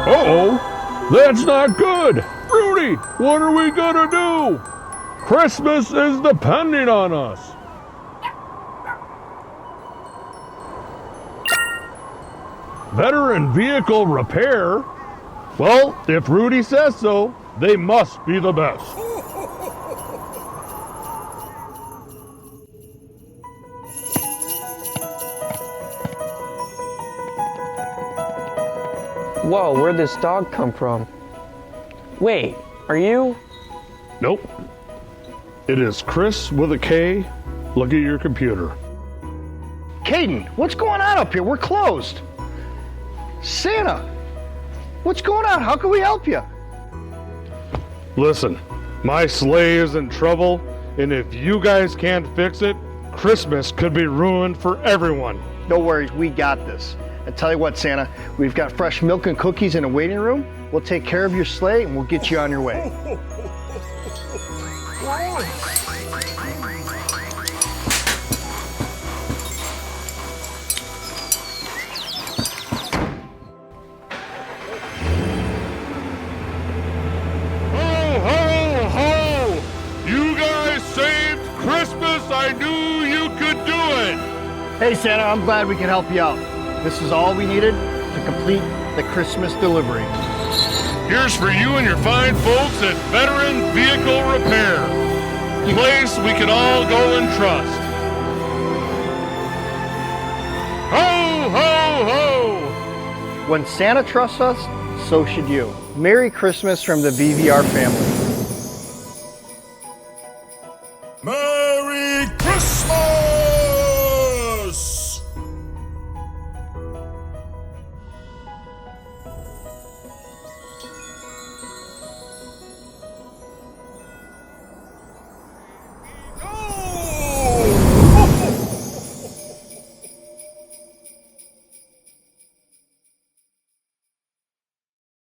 Uh-oh, that's not good. Rudy, what are we gonna do? Christmas is depending on us. Veteran vehicle repair? Well, if Rudy says so, they must be the best. Whoa, where'd this dog come from? Wait, are you? Nope. It is Chris with a K. Look at your computer. Caden, what's going on up here? We're closed. Santa, what's going on? How can we help you? Listen, my sleigh is in trouble, and if you guys can't fix it, Christmas could be ruined for everyone. No worries, we got this. I tell you what, Santa, we've got fresh milk and cookies in a waiting room. We'll take care of your sleigh and we'll get you on your way. I knew you could do it! Hey Santa, I'm glad we can help you out. This is all we needed to complete the Christmas delivery. Here's for you and your fine folks at Veteran Vehicle Repair. Place we can all go and trust. Ho, ho, ho! When Santa trusts us, so should you. Merry Christmas from the VVR family.